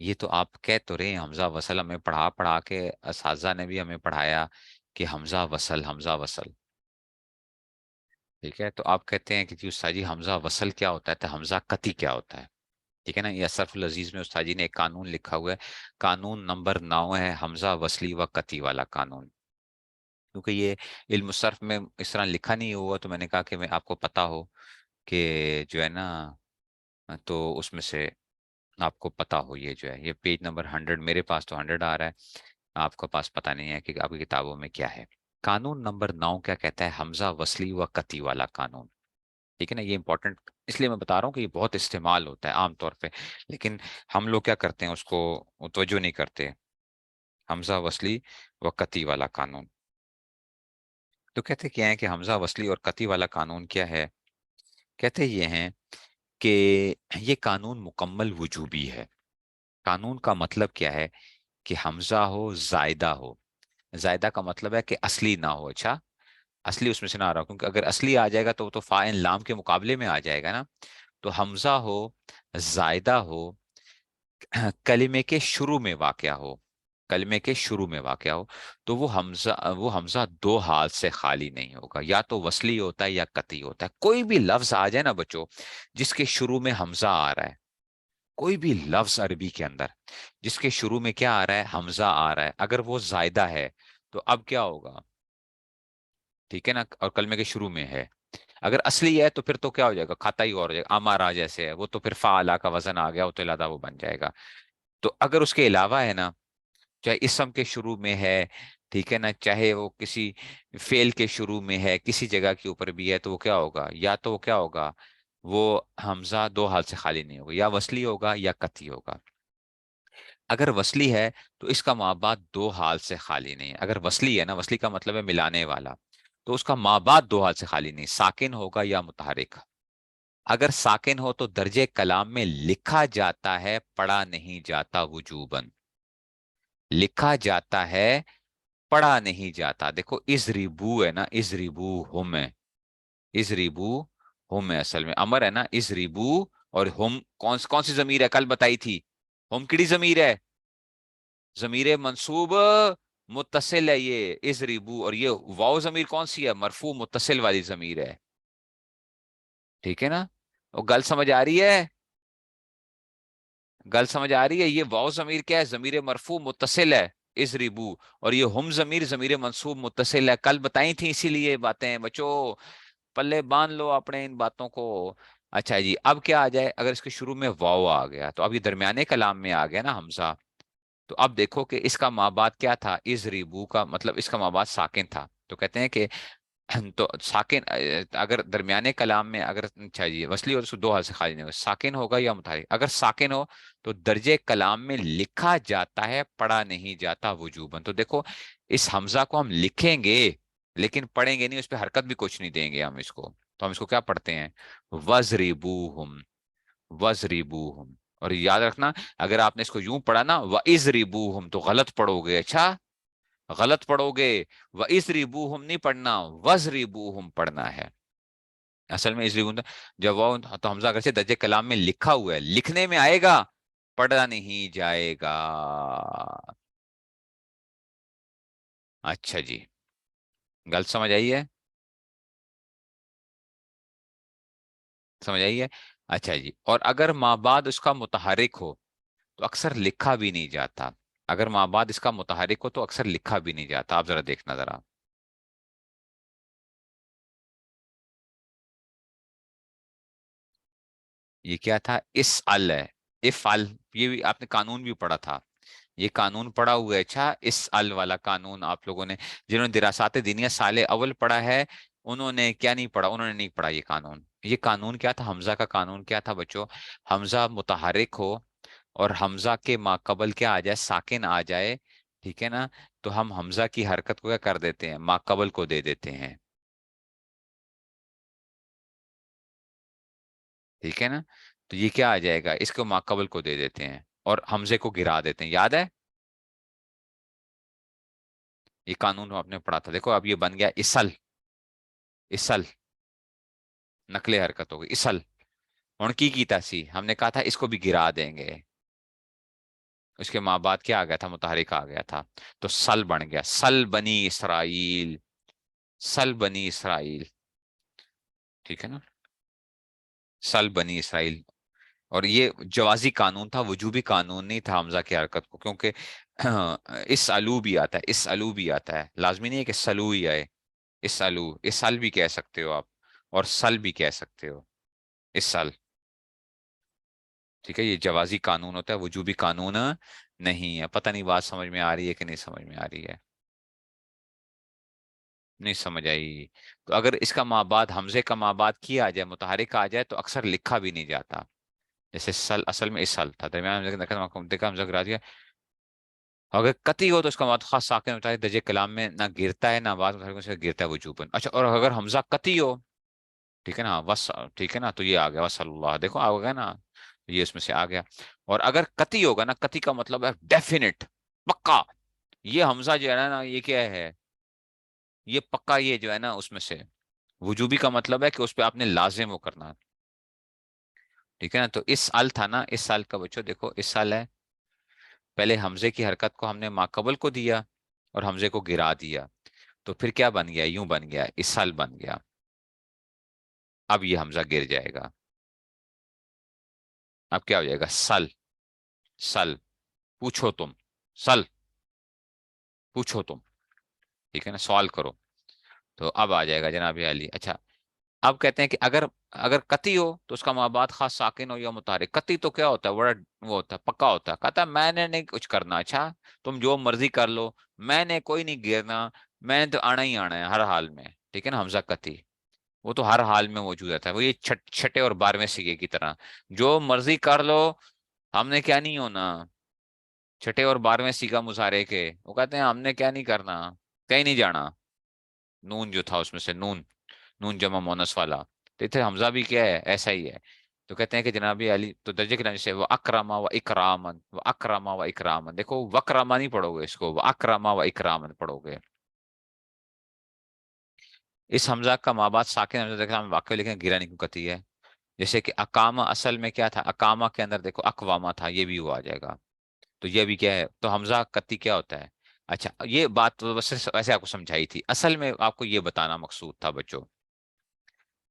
یہ تو آپ کہہ تو رہے ہیں حمزہ وصل، ہمیں پڑھا پڑھا کے اساتذہ نے بھی ہمیں پڑھایا کہ حمزہ وصل حمزہ وصل، ٹھیک ہے؟ تو آپ کہتے ہیں کہ جی استاد جی حمزہ وصل کیا ہوتا ہے، تو حمزہ قطعی کیا ہوتا ہے؟ ٹھیک ہے نا، یہ اشرف العزیز میں استاد جی نے ایک قانون لکھا ہوا ہے، قانون نمبر 9 ہے حمزہ وصلی و قطعی والا قانون، کیونکہ یہ علم صرف میں اس طرح لکھا نہیں ہوا، تو میں نے کہا کہ میں آپ کو پتا ہو کہ جو ہے نا، تو اس میں سے آپ کو پتا ہو، یہ جو ہے یہ پیج نمبر 100، میرے پاس تو 100 آ رہا ہے، آپ کے پاس پتہ نہیں ہے کہ آپ کی کتابوں میں کیا ہے۔ قانون نمبر 9 کیا کہتا ہے؟ حمزہ وصلی و قطعی والا قانون، ٹھیک ہے نا؟ یہ امپورٹنٹ اس لیے میں بتا رہا ہوں کہ یہ بہت استعمال ہوتا ہے عام طور پہ، لیکن ہم لوگ کیا کرتے ہیں اس کو توجہ نہیں کرتے۔ حمزہ وصلی و قطعی والا قانون، تو کہتے کیا ہے کہ حمزہ وصلی اور قطعی والا قانون کیا ہے؟ کہتے یہ ہیں کہ یہ قانون مکمل وجوبی ہے۔ قانون کا مطلب کیا ہے؟ کہ حمزہ ہو زائدہ ہو، زائدہ کا مطلب ہے کہ اصلی نہ ہو، اچھا اصلی اس میں سے نہ آ رہا ہو، کیونکہ اگر اصلی آ جائے گا تو وہ تو فاعل لام کے مقابلے میں آ جائے گا نا، تو حمزہ ہو زائدہ ہو، کلمے کے شروع میں واقع ہو، کلمے کے شروع میں واقع ہو، تو وہ حمزہ دو حال سے خالی نہیں ہوگا، یا تو وصلی ہوتا ہے یا قطعی ہوتا ہے۔ کوئی بھی لفظ آ جائے نا بچوں جس کے شروع میں حمزہ آ رہا ہے، کوئی بھی لفظ عربی کے اندر جس کے شروع میں کیا آ رہا ہے؟ حمزہ آ رہا ہے، اگر وہ زائدہ ہے تو اب کیا ہوگا؟ ٹھیک ہے نا، اور کلمے کے شروع میں ہے، اگر اصلی ہے تو پھر تو کیا ہو جائے گا؟ کھاتا ہی اور ہو جائے گا، امارا جیسے ہے وہ تو پھر فعلا کا وزن آ گیا، وہ تو لادہ وہ بن جائے گا۔ تو اگر اس کے علاوہ ہے نا، چاہے اسم کے شروع میں ہے، ٹھیک ہے نا، چاہے وہ کسی فعل کے شروع میں ہے، کسی جگہ کے اوپر بھی ہے، تو وہ کیا ہوگا؟ یا تو وہ کیا ہوگا؟ وہ حمزہ دو حال سے خالی نہیں ہوگا، یا وصلی ہوگا یا قطعی ہوگا۔ اگر وصلی ہے تو اس کا ماں بعد دو حال سے خالی نہیں ہے، اگر وصلی ہے نا، وصلی کا مطلب ہے ملانے والا، تو اس کا ماں بعد دو حال سے خالی نہیں، ساکن ہوگا یا متحرک۔ اگر ساکن ہو تو درجے کلام میں لکھا جاتا ہے، پڑھا نہیں جاتا وجوباً، لکھا جاتا ہے پڑھا نہیں جاتا۔ دیکھو از ریبو ہے نا، از ریبو ہم ہے، از ریبو ہم ہے، اصل میں امر ہے نا، از ریبو، اور ہم کون سی ضمیر ہے؟ کل بتائی تھی، ہم کیڑی ضمیر ہے؟ ضمیر منصوب متصل ہے یہ از ریبو، اور یہ واو ضمیر کون سی ہے؟ مرفوع متصل والی ضمیر ہے، ٹھیک ہے نا؟ اور گل سمجھ آ رہی ہے؟ گل سمجھ آ رہی ہے؟ یہ واو ضمیر کیا ہے؟ ضمیر مرفوع متصل ہے از ریبو، اور یہ ہم ضمیر منصوب متصل ہے، کل بتائی تھی، اسی لیے یہ باتیں بچوں پلے باندھ لو اپنے ان باتوں کو۔ اچھا جی، اب کیا آ جائے؟ اگر اس کے شروع میں واو آ گیا تو اب یہ درمیانے کلام میں آ گیا نا حمزہ، تو اب دیکھو کہ اس کا ماں بعد کیا تھا؟ از ریبو کا مطلب اس کا ماں بعد ساکن تھا، تو کہتے ہیں کہ تو ساکن اگر درمیانے کلام میں اگر چاہیے وصلی اور اس کو دو حال سے خالی نہیں ہوگا، ساکن ہوگا یا متحرک؟ اگر ساکن ہو تو درجے کلام میں لکھا جاتا ہے، پڑھا نہیں جاتا وجوباً۔ تو دیکھو اس حمزہ کو ہم لکھیں گے لیکن پڑھیں گے نہیں، اس پہ حرکت بھی کچھ نہیں دیں گے ہم اس کو، تو ہم اس کو کیا پڑھتے ہیں؟ وَزْرِبُوهُمْ، وَزْرِبُوهُمْ۔ اور یاد رکھنا اگر آپ نے اس کو یوں پڑھا نا وَإِزْرِبُوهُمْ، تو غلط پڑھو گے، اچھا غلط پڑھو گے، وَإِزْرِبُوهُمْ نہیں پڑھنا، وَزْرِبُوهُمْ پڑھنا ہے۔ اصل میں جب وہ تو حمزہ اگر سے درجے کلام میں لکھا ہوا ہے، لکھنے میں آئے گا، پڑھا نہیں جائے گا۔ اچھا جی، گل سمجھ آئی ہے؟ سمجھ آئی ہے؟ اچھا جی، اور اگر ماں بعد اس کا متحرک ہو تو اکثر لکھا بھی نہیں جاتا، اگر ماں بعد اس کا متحرک ہو تو اکثر لکھا بھی نہیں جاتا، آپ ذرا دیکھنا ذرا، یہ کیا تھا؟ اس ال ہے، اف ال، یہ بھی آپ نے قانون بھی پڑھا تھا، یہ قانون پڑھا ہوا ہے، اچھا اس ال والا قانون آپ لوگوں نے جنہوں نے دراسات دینیہ سال اول پڑھا ہے، انہوں نے کیا نہیں پڑھا؟ انہوں نے نہیں پڑھا یہ قانون۔ یہ قانون کیا تھا؟ حمزہ کا قانون کیا تھا بچوں؟ حمزہ متحرک ہو اور حمزہ کے ماقبل کیا آ جائے؟ ساکن آ جائے، ٹھیک ہے نا، تو ہم حمزہ کی حرکت کو کیا کر دیتے ہیں؟ ماقبل کو دے دیتے ہیں، ٹھیک ہے نا؟ تو یہ کیا آ جائے گا؟ اس کو ماقبل کو دے دیتے ہیں اور حمزے کو گرا دیتے ہیں، یاد ہے؟ یہ قانون آپ نے پڑھا تھا، دیکھو اب یہ بن گیا اسل، اسل نقل حرکت ہو گئی اسل، ہن کی تاسی ہم نے کہا تھا اس کو بھی گرا دیں گے، اس کے ماں بعد کیا آ گیا تھا؟ متحرک آ گیا تھا، تو سل بن گیا، سل بنی اسرائیل، سل بنی اسرائیل، ٹھیک ہے نا، سل بنی اسرائیل۔ اور یہ جوازی قانون تھا، وجوبی قانون نہیں تھا حمزہ کی حرکت کو، کیونکہ اس الو بھی آتا ہے، اس الو بھی آتا ہے، لازمی نہیں ہے کہ سلو ہی آئے، اس الو، اس سل بھی کہہ سکتے ہو آپ، اور سل بھی کہہ سکتے ہو، اس سل، ٹھیک ہے، یہ جوازی قانون ہوتا ہے، وجوبی قانون نہیں ہے۔ پتہ نہیں بات سمجھ میں آ رہی ہے کہ نہیں سمجھ میں آ رہی ہے؟ نہیں سمجھ آئی؟ تو اگر اس کا ماں بعد حمزے کا ماں بعد کیا آ جائے، متحرک آ جائے، تو اکثر لکھا بھی نہیں جاتا، جیسے سل اصل میں اس سل تھا، درمیان میں دیکھا حمزہ گرا دیا، اگر قطعی ہو تو اس کا مطلب خاص ساکن ہوتا ہے، درجے کلام میں نہ گرتا ہے نہ بعض متحرکوں سے گرتا ہے وجوباً۔ اچھا، اور اگر حمزہ قطعی ہو، ٹھیک ہے نا، وس، ٹھیک ہے نا، تو یہ آ گیا وصلی اللہ، دیکھو آ گیا نا، یہ اس میں سے آ گیا۔ اور اگر قطعی ہوگا نا، قطعی کا مطلب ہے ڈیفینٹ، پکا، یہ حمزہ جو ہے نا، یہ کیا ہے؟ یہ پکا، یہ جو ہے نا اس میں سے، وجوبی کا مطلب ہے کہ اس پہ آپ نے لازم وہ کرنا، ٹھیک ہے نا۔ تو اس سال تھا نا، اس سال کا بچوں دیکھو، اس سال ہے، پہلے حمزے کی حرکت کو ہم نے ماقبل کو دیا اور حمزے کو گرا دیا، تو پھر کیا بن گیا؟ یوں بن گیا، اس سال بن گیا، اب یہ حمزہ گر جائے گا، اب کیا ہو جائے گا؟ سل، سل، پوچھو تم، سل، پوچھو تم، ٹھیک ہے نا، سوال کرو، تو اب آ جائے گا جناب علی۔ اچھا، اب کہتے ہیں کہ اگر اگر قطعی ہو تو اس کا ماں بعد خاص ساکن ہو یا متحرک، قطعی تو کیا ہوتا ہے؟ بڑا وہ ہوتا ہے، پکا ہوتا ہے، کہتا ہے میں نے نہیں کچھ کرنا، اچھا تم جو مرضی کر لو، میں نے کوئی نہیں گرنا، میں نے تو آنا ہی آنا ہے ہر حال میں، ٹھیک ہے نا، حمزہ قطعی، وہ تو ہر حال میں موجود رہتا ہے، وہ یہ چھٹے اور 12ویں سیگے کی طرح، جو مرضی کر لو، ہم نے کیا نہیں ہونا، چھٹے اور 12ویں سیگا مظاہرے کے، وہ کہتے ہیں ہم نے کیا نہیں کرنا، کہیں نہیں جانا، نون جو تھا اس میں سے، نون، نون جمع مونس والا، تو اتنے حمزہ بھی کیا ہے؟ ایسا ہی ہے۔ تو کہتے ہیں کہ جناب علی، تو درجے کے نام سے وہ اکراما و اکرامن، وہ اکراما و اکرامن، دیکھو وکراما نہیں پڑھو گے اس کو، وہ اکراما و اکرامن پڑھو گے۔ اس حمزہ کا ماں بعد ساکن حمزہ دیکھا ہم واقع لکھیں، گرا نہیں کتی ہے، جیسے کہ اقامہ اصل میں کیا تھا؟ اقامہ کے اندر دیکھو اقوامہ تھا، یہ بھی وہ آ جائے گا، تو یہ بھی کیا ہے؟ تو حمزہ قطعی کیا ہوتا ہے؟ اچھا، یہ بات تو بس ویسے آپ کو سمجھائی تھی، اصل میں آپ کو یہ بتانا مقصود تھا بچوں،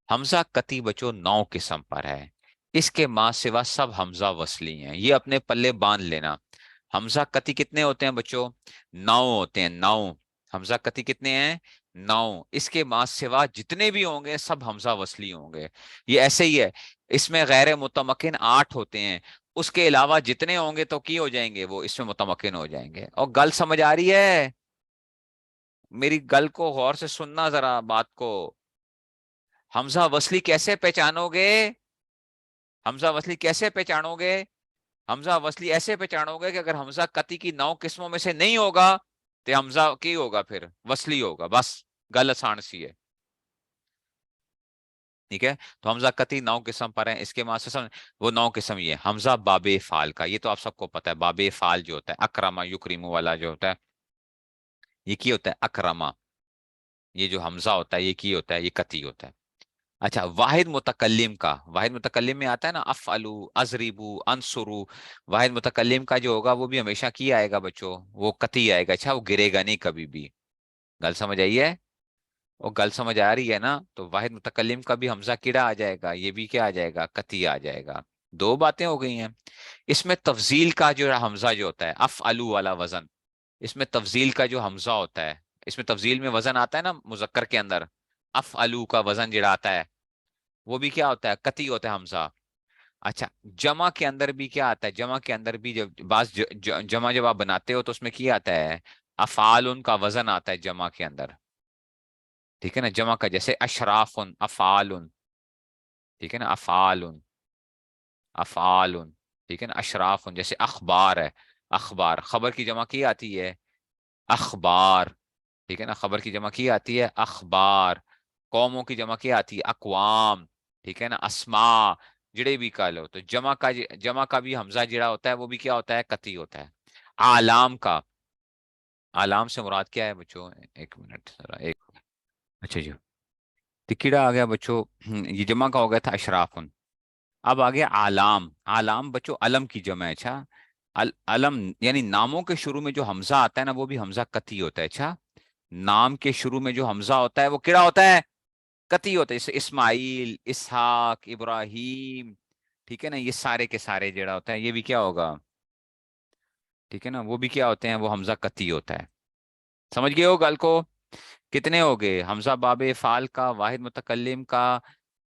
حمزہ قطعی بچوں 9 قسم پر ہے، اس کے ماں سوا سب حمزہ وصلی ہیں، یہ اپنے پلے باندھ لینا۔ حمزہ قطعی کتنے ہوتے ہیں بچوں؟ 9 ہوتے ہیں، 9، حمزہ قطعی کتنے ہیں؟ 9، اس کے ماں سوا جتنے بھی ہوں گے سب حمزہ وصلی ہوں گے، یہ ایسے ہی ہے، اس میں غیر متمکن 8 ہوتے ہیں، اس کے علاوہ جتنے ہوں گے تو کی ہو جائیں گے؟ وہ اس میں متمکن ہو جائیں گے۔ اور گل سمجھ آ رہی ہے؟ میری گل کو غور سے سننا ذرا بات کو، حمزہ وصلی کیسے پہچانو گے؟ حمزہ وصلی کیسے پہچانو گے؟ حمزہ وصلی ایسے پہچانو گے کہ اگر حمزہ قطعی کی 9 قسموں میں سے نہیں ہوگا تو حمزہ کی ہوگا؟ پھر وصلی ہوگا، بس، گل آسان سی ہے، ٹھیک ہے۔ تو حمزہ قطعی 9 قسم پر ہیں، اس کے معنی سے وہ 9 قسم یہ ہے۔ حمزہ باب فعال کا، یہ تو آپ سب کو پتا ہے، باب فعال جو ہوتا ہے، اکرما یکرمو والا جو ہوتا ہے، یہ کی ہوتا ہے؟ اکرما، یہ جو حمزہ ہوتا ہے یہ کی ہوتا ہے؟ یہ قطعی ہوتا ہے۔ اچھا، واحد متکلم کا، واحد متکلم میں آتا ہے نا، افعلو، اضربو، انصرو، واحد متکلم کا جو ہوگا وہ بھی ہمیشہ کی آئے گا بچوں، وہ قطعی آئے گا، اچھا وہ گرے گا نہیں کبھی بھی، گل سمجھ آئی ہے؟ وہ گل سمجھ آ رہی ہے نا؟ تو واحد متکلم کا بھی حمزہ کیڑا آ جائے گا، یہ بھی کیا آ جائے گا؟ قطعی آ جائے گا۔ دو باتیں ہو گئی ہیں۔ اس میں تفضیل کا جو حمزہ جو ہوتا ہے، افعلو والا وزن، اس میں تفضیل کا جو حمزہ ہوتا ہے، اس میں تفضیل میں وزن آتا ہے نا مذکر کے اندر، افعلو کا وزن جڑا آتا ہے، وہ بھی کیا ہوتا ہے؟ قطعی ہوتا ہے حمزہ۔ اچھا، جمع کے اندر بھی کیا آتا ہے؟ جمع کے اندر بھی جب بعض جمع جب آپ بناتے ہو تو اس میں کیا آتا ہے؟ افعال کا وزن آتا ہے جمع کے اندر، ٹھیک ہے نا، جمع کا، جیسے اشراف، افعال، ٹھیک ہے نا، افعال، افعال، ٹھیک ہے نا، اشراف، جیسے اخبار ہے، اخبار، خبر کی جمع کی آتی ہے اخبار، ٹھیک ہے نا، خبر کی جمع کی آتی ہے اخبار، قوموں کی جمع کی آتی ہے اقوام، ٹھیک ہے نا، اسماء، جڑے بھی کا لو، تو جمع کا بھی حمزہ جڑا ہوتا ہے وہ بھی کیا ہوتا ہے؟ قطعی ہوتا ہے۔ آلام کا، آلام سے مراد کیا ہے بچوں؟ ایک منٹ ذرا، ایک، اچھا جی، تکیڑا آ گیا بچوں، یہ جمع کا ہو گیا تھا اشراف، اب آ گیا آلام، آلام بچوں علم کی جمع ہے، اچھا، علم یعنی ناموں کے شروع میں جو حمزہ آتا ہے نا وہ بھی حمزہ قطعی ہوتا ہے. اچھا، نام کے شروع میں جو حمزہ ہوتا ہے وہ کیڑا ہوتا ہے؟ قطعی ہوتا ہے. جیسے اسماعیل، اسحاق، ابراہیم، ٹھیک ہے نا، یہ سارے کے سارے جڑا ہوتا ہے یہ بھی کیا ہوگا؟ ٹھیک ہے نا، وہ بھی کیا ہوتے ہیں؟ وہ حمزہ قطعی ہوتا ہے. سمجھ گئے ہو گل کو؟ کتنے ہو گئے؟ حمزہ باب فعال کا، واحد متکلم کا،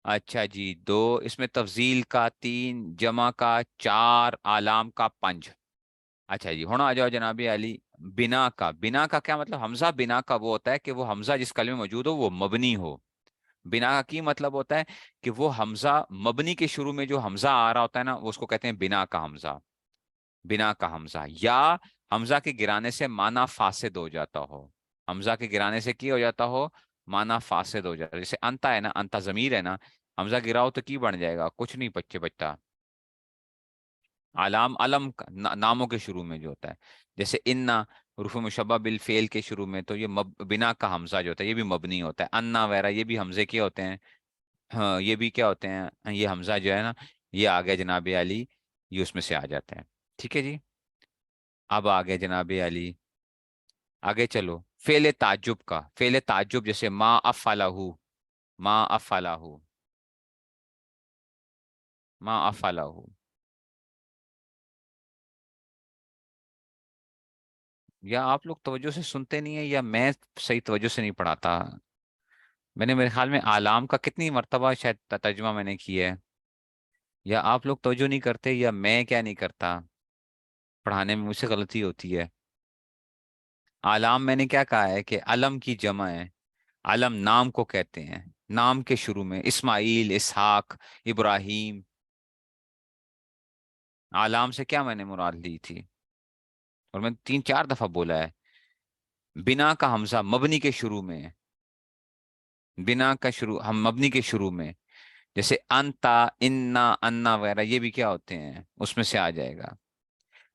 اچھا جی دو، اس میں تفضیل کا تین، جمع کا چار، آلام کا پنج. اچھا جی ہوں آ جاؤ جناب علی. بنا کا، بنا کا کیا مطلب؟ حمزہ بنا کا وہ ہوتا ہے کہ وہ حمزہ جس کلمے میں موجود ہو وہ مبنی ہو. بنا کا کی مطلب ہوتا ہے کہ وہ حمزہ مبنی کے شروع میں جو حمزہ آ رہا ہوتا ہے نا وہ اس کو کہتے ہیں بنا کا حمزہ. بنا کا حمزہ، یا حمزہ کے گرانے سے معنی فاسد ہو جاتا ہو. حمزہ کے گرانے سے کی ہو جاتا ہو؟ معنی فاسد ہو جاتا ہے. جیسے انتا ہے نا، انتا ضمیر ہے نا، حمزہ گراؤ تو کی بن جائے گا؟ کچھ نہیں بچے بچتا. علام، علم ناموں کے شروع میں جو ہوتا ہے. جیسے انا، حروف مشبہ بالفعل کے شروع میں تو یہ بنا کا حمزہ جو ہوتا ہے یہ بھی مبنی ہوتا ہے. انا وغیرہ یہ بھی حمزے کے ہوتے ہیں. ہاں یہ بھی کیا ہوتے ہیں؟ یہ حمزہ جو ہے نا یہ آ گیا جناب علی، یہ اس میں سے آ جاتا ہے. ٹھیک ہے جی. اب آ گیا جناب علی، آگے چلو. فعل تعجب کا، فعل تعجب جیسے ما افعلہ، ما افعلہ، ما افعلہ. یا آپ لوگ توجہ سے سنتے نہیں ہیں یا میں صحیح توجہ سے نہیں پڑھاتا. میں نے میرے خیال میں آلام کا کتنی مرتبہ شاید ترجمہ میں نے کیا ہے. یا آپ لوگ توجہ نہیں کرتے یا میں کیا نہیں کرتا، پڑھانے میں مجھ سے غلطی ہوتی ہے. آلام میں نے کیا کہا ہے کہ علم کی جمع ہے. علم نام کو کہتے ہیں، نام کے شروع میں اسماعیل، اسحاق، ابراہیم. آلام سے کیا میں نے مراد لی تھی؟ اور میں تین چار دفعہ بولا ہے بنا کا حمزہ مبنی کے شروع میں. بنا کا شروع ہم مبنی کے شروع میں، جیسے انتا، انا، انا وغیرہ یہ بھی کیا ہوتے ہیں؟ اس میں سے آ جائے گا.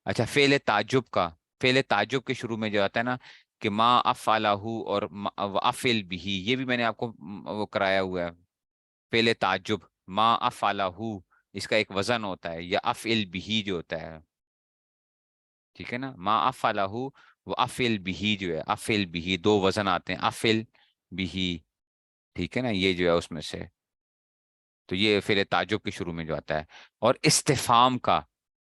اچھا فعل تعجب کا، فعل تعجب کے شروع میں جو آتا ہے نا کہ ما افعلہ اور افعل بھی، یہ بھی میں نے آپ کو وہ کرایا ہوا ہے. فعل تعجب ما افعلہ، اس کا ایک وزن ہوتا ہے، یا افعل بھی جو ہوتا ہے. ٹھیک ہے نا، ما افعلہ وہ افعل بھی جو ہے، افعل بھی دو وزن آتے ہیں، افعل بھی. ٹھیک ہے نا، یہ جو ہے اس میں سے تو یہ فعل تعجب کے شروع میں جو آتا ہے. اور استفہام کا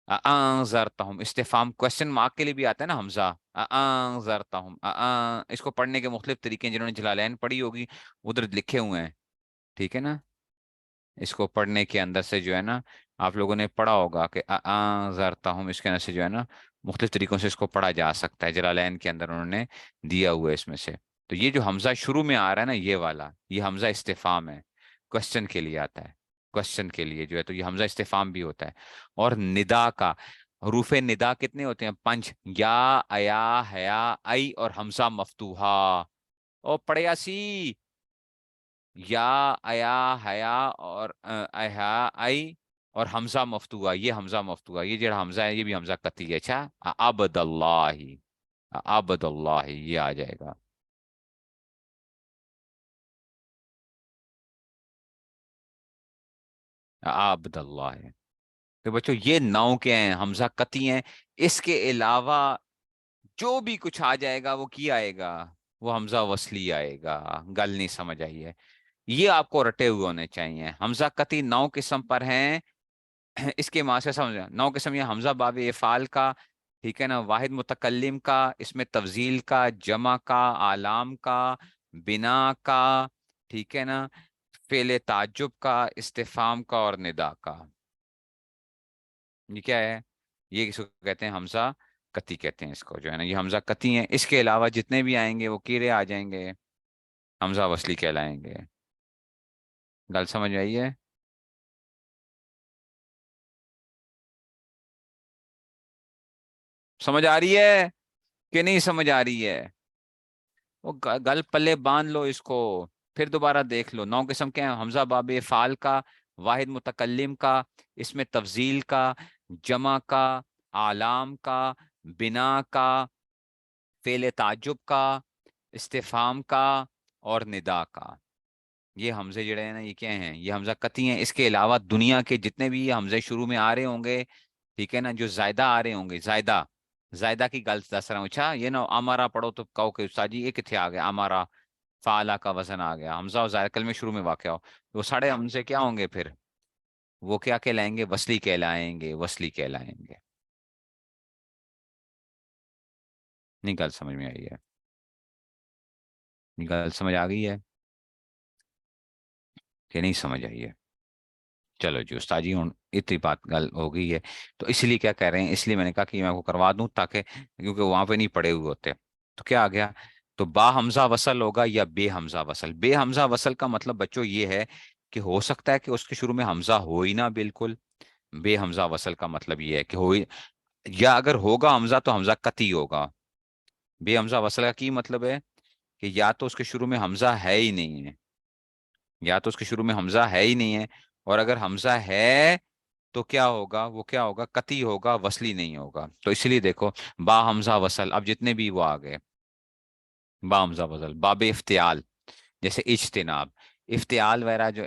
انذرتہم، استفہام کوشچن مارک کے لیے بھی آتا ہے نا حمزہ. انذرتہم، اس کو پڑھنے کے مختلف طریقے ہیں، جنہوں نے جلالین پڑھی ہوگی ادھر لکھے ہوئے ہیں. ٹھیک ہے نا، اس کو پڑھنے کے اندر سے جو ہے نا آپ لوگوں نے پڑھا ہوگا کہ انذرتہم، اس کے اندر سے جو ہے نا مختلف طریقوں سے اس کو پڑھا جا سکتا ہے. جلالین کے اندر انہوں نے دیا ہوا ہے اس میں سے. تو یہ جو حمزہ شروع میں آ رہا ہے نا یہ والا، یہ حمزہ استفہام ہے، کوشچن کے لیے آتا ہے. کوشچن کے لیے جو ہے تو یہ حمزہ استفہام بھی ہوتا ہے. اور ندا کا، حروف ندا کتنے ہوتے ہیں؟ پنج. یا، ایا، حیا، ای اور حمزہ مفتوحہ. او پڑھیا سی، یا، ایا، حیا اور احا، ای اور حمزہ مفتوحہ. یہ حمزہ مفتوحہ، یہ جو حمزہ ہے یہ بھی حمزہ قطعی ہے. اچھا، عبد اللہ، عبد اللہ یہ آ جائے گا. عبد اللہ ہے. تو بچوں یہ نو کے ہیں، حمزہ قطعی ہیں. اس کے علاوہ جو بھی کچھ آ جائے گا وہ کی آئے گا؟ وہ حمزہ وصلی آئے گا. گل نہیں سمجھ آئی ہے؟ یہ آپ کو رٹے ہوئے ہونے چاہیے. حمزہ قطعی نو قسم پر ہیں. اس کے معنی سے سمجھ نو قسم، یہ حمزہ باب افعال کا، ٹھیک ہے نا، واحد متکلم کا، اس میں تفضیل کا، جمع کا، آلام کا، بنا کا، ٹھیک ہے نا، فعل تعجب کا، استفہام کا اور ندا کا. یہ کیا ہے؟ یہ کس کو کہتے ہیں؟ حمزہ قطعی کہتے ہیں اس کو جو ہے نا. یہ حمزہ قطعی ہیں. اس کے علاوہ جتنے بھی آئیں گے وہ کیڑے آ جائیں گے، حمزہ وصلی کہلائیں گے. گل سمجھ آئی ہے؟ سمجھ آ رہی ہے کہ نہیں سمجھ آ رہی ہے؟ وہ گل پلے باندھ لو اس کو، پھر دوبارہ دیکھ لو. نو قسم کے ہیں: حمزہ باب فعال کا، واحد متکلم کا، اس میں تفضیل کا، جمع کا، آلام کا، بنا کا، فعل تعجب کا، استفہام کا اور ندا کا. یہ حمزے جڑے ہیں نا یہ کیا ہیں؟ یہ حمزہ قطعی ہیں. اس کے علاوہ دنیا کے جتنے بھی یہ حمزے شروع میں آ رہے ہوں گے، ٹھیک ہے نا، جو زائدہ آ رہے ہوں گے، زائدہ، زائدہ کی گل دس رہا ہوں، اچھا یہ نا امارا پڑھو تو کہو کہ استاد جی یہ کتنے آ گیا، امارا فعلا کا وزن آ گیا، حمزہ اور زائدہ کلمے شروع میں واقع ہو، وہ ساڑھے حمزے کیا ہوں گے پھر، وہ کیا کہلائیں گے، وصلی کہلائیں گے، وصلی کہلائیں گے۔ نہیں گل سمجھ میں آئی ہے؟ گل سمجھ آ گئی ہے کہ نہیں سمجھ آئی ہے؟ چلو جی استاد جی ہوں اتنی بات گل ہو گئی ہے، تو اس لیے کیا کہہ رہے ہیں، اس لیے میں نے کہا کہ میں وہ کروا دوں تاکہ، کیونکہ وہاں پہ نہیں پڑے ہوئے ہوتے، تو کیا آ گیا، تو با حمزہ وصل ہوگا یا بے حمزہ وصل؟ بے حمزہ وصل کا مطلب بچوں یہ ہے کہ ہو سکتا ہے کہ اس کے شروع میں حمزہ ہو ہی نہ بالکل، بے حمزہ وصل کا مطلب یہ ہے کہ ہو ہی، یا اگر ہوگا حمزہ تو حمزہ قطعی ہوگا۔ بے حمزہ وصل کا کی مطلب ہے کہ یا تو اس کے شروع میں حمزہ ہے ہی نہیں ہے، یا تو اس کے شروع میں حمزہ ہے ہی نہیں ہے، اور اگر حمزہ ہے تو کیا ہوگا، وہ کیا ہوگا، قطعی ہوگا، وصلی نہیں ہوگا۔ تو اس لیے دیکھو با حمزہ وصل، اب جتنے بھی وہ آ گئے، با حمزہ وصل، باب افتعال، جیسے اجتناب، افتعال وغیرہ جو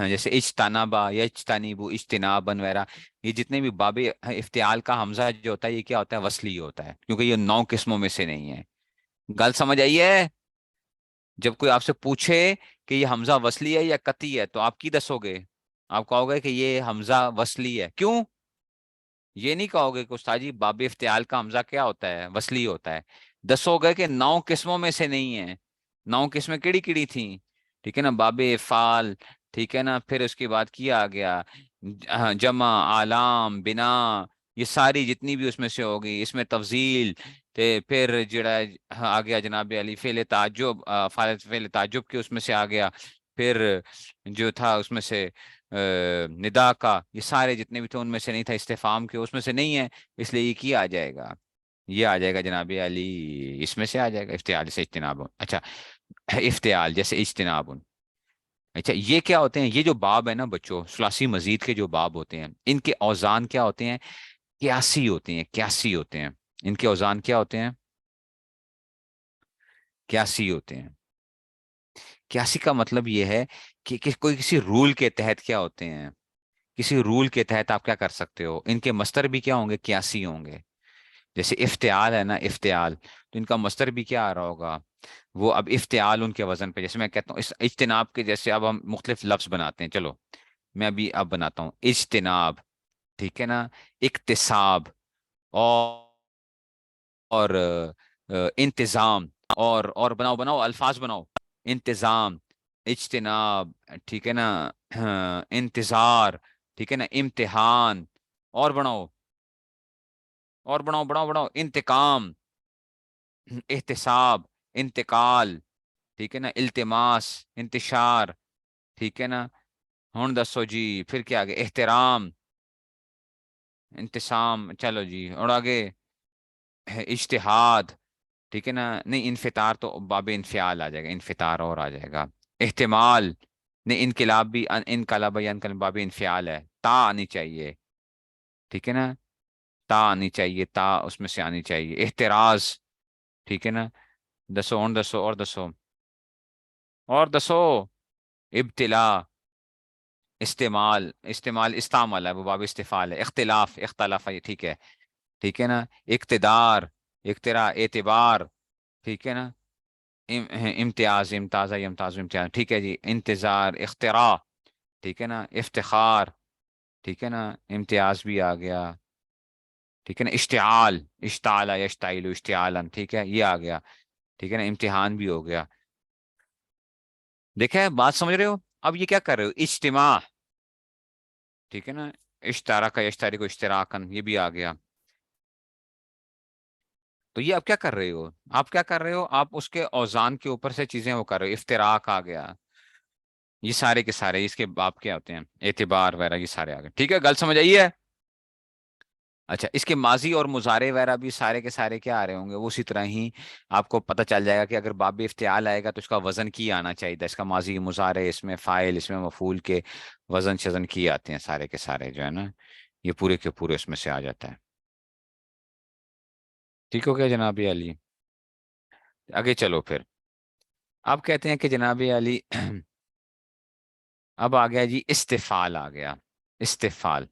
جیسے اجتنابا یا اجتنیبو، اجتنابن وغیرہ، یہ جتنے بھی باب افتعال کا حمزہ جو ہوتا ہے یہ کیا ہوتا ہے، وصلی ہوتا ہے، کیونکہ یہ 9 قسموں میں سے نہیں ہے۔ گل سمجھ آئی ہے؟ جب کوئی آپ سے پوچھے کہ یہ حمزہ وصلی ہے یا قطعی ہے تو آپ کی دسو گے؟ آپ کہو گے کہ یہ حمزہ وصلی ہے، کیوں؟ یہ نہیں کہو گے کہ استاد جی باب افتعال کا حمزہ کیا ہوتا ہے، وصلی ہوتا ہے، دسو گے کہ 9 قسموں میں سے نہیں ہے۔ 9 قسمیں کیڑی کیڑی تھیں؟ ٹھیک ہے نا، باب فال، ٹھیک ہے نا، پھر اس کے بعد کیا آ گیا، جمع، آلام، بنا، یہ ساری جتنی بھی اس میں سے ہوگی، اس میں تفضیل، پھر جڑا آ گیا جناب علی فعل تعجب، فعل تعجب کے اس میں سے آ گیا، پھر جو تھا اس میں سے ندا کا، یہ سارے جتنے بھی تھے ان میں سے نہیں تھا، استفہام کے اس میں سے نہیں ہے، اس لیے یہ کیا آ جائے گا، یہ آ جائے گا جناب علی، اس میں سے آ جائے گا، افتعال سے اجتناب، اچھا افتعال جیسے اجتناب، اچھا یہ کیا ہوتے ہیں، یہ جو باب ہے نا بچوں، ثلاثی مزید کے جو باب ہوتے ہیں ان کے اوزان کیا ہوتے ہیں، قیاسی ہوتے ہیں، قیاسی ہوتے ہیں، ان کے اوزان کیا ہوتے ہیں، قیاسی ہوتے ہیں۔ قیاسی کا مطلب یہ ہے کہ کوئی کسی رول کے تحت کیا ہوتے ہیں، کسی رول کے تحت آپ کیا کر سکتے ہو، ان کے مصدر بھی کیا ہوں گے، قیاسی ہوں گے۔ جیسے افتعال ہے نا، افتعال، تو ان کا مصدر بھی کیا آ رہا ہوگا، وہ اب افتعال ان کے وزن پہ، جیسے میں کہتا ہوں اس اجتناب کے جیسے اب ہم مختلف لفظ بناتے ہیں، چلو میں ابھی اب بناتا ہوں، اجتناب، ٹھیک ہے نا، اکتساب، اور انتظام، اور بناؤ بناؤ الفاظ بناؤ، انتظام، اجتناب، ٹھیک ہے نا، انتظار، ٹھیک ہے نا، امتحان، اور بناؤ، اور بناؤ بناؤ بناؤ، انتقام، احتساب، انتقال، ٹھیک ہے نا، التماس، انتشار، ٹھیک ہے نا، ہن دسو جی پھر کیا آگے، احترام، انتسام، چلو جی اور آگے اجتہاد، ٹھیک ہے نا، نہیں انفطار تو باب انفعال آ جائے گا، انفطار اور آ جائے گا، احتمال، نہیں انقلاب بھی، انقلاب یا انقلاب باب انفعال ہے، تا آنی چاہیے، ٹھیک ہے نا، تا آنی چاہیے، تا اس میں سے آنی چاہیے، احتراز، ٹھیک ہے نا، دسو اور دسو اور دسو اور دسو، ابتلا، استعمال، استعمال استعمال ہے وہ باب استفال ہے، اختلاف، اختلاف ہے، ٹھیک ہے، ٹھیک ہے نا، اقتدار، اقترا، اعتبار، ٹھیک ہے نا، امتیاز، امتاز ہے، امتاز امتیاز، ٹھیک ہے جی، انتظار، اختراع، ٹھیک ہے نا، افتخار، ٹھیک ہے نا، امتیاز بھی آ گیا، ٹھیک ہے نا، اشتعال، اشتعال یشتعل اشتعالا، ٹھیک ہے یہ آ گیا، ٹھیک ہے نا، امتحان بھی ہو گیا، دیکھا ہے بات سمجھ رہے ہو؟ اب یہ کیا کر رہے ہو، اجتماع، ٹھیک ہے نا، اشتارا کا یشتاری کو اشتراکن، یہ بھی آ گیا، تو یہ آپ کیا کر رہے ہو، آپ کیا کر رہے ہو، آپ اس کے اوزان کے اوپر سے چیزیں وہ کر رہے ہو، افتراق آ گیا، یہ سارے کے سارے اس کے باپ کیا ہوتے ہیں، اعتبار وغیرہ یہ سارے آ گئے، ٹھیک ہے گل سمجھ آئی ہے؟ اچھا اس کے ماضی اور مضارع وغیرہ بھی سارے کے سارے کیا آ رہے ہوں گے، وہ اسی طرح ہی آپ کو پتہ چل جائے گا کہ اگر باب افتعال آئے گا تو اس کا وزن کی آنا چاہیے تھا، اس کا ماضی مضارع، اس میں فاعل، اس میں مفعول کے وزن شزن کی آتے ہیں سارے کے سارے جو ہے نا، یہ پورے کے پورے اس میں سے آ جاتا ہے۔ ٹھیک ہو گیا جناب علی؟ آگے چلو پھر، اب کہتے ہیں کہ جناب علی اب آ گیا جی استفال، آ گیا استفال،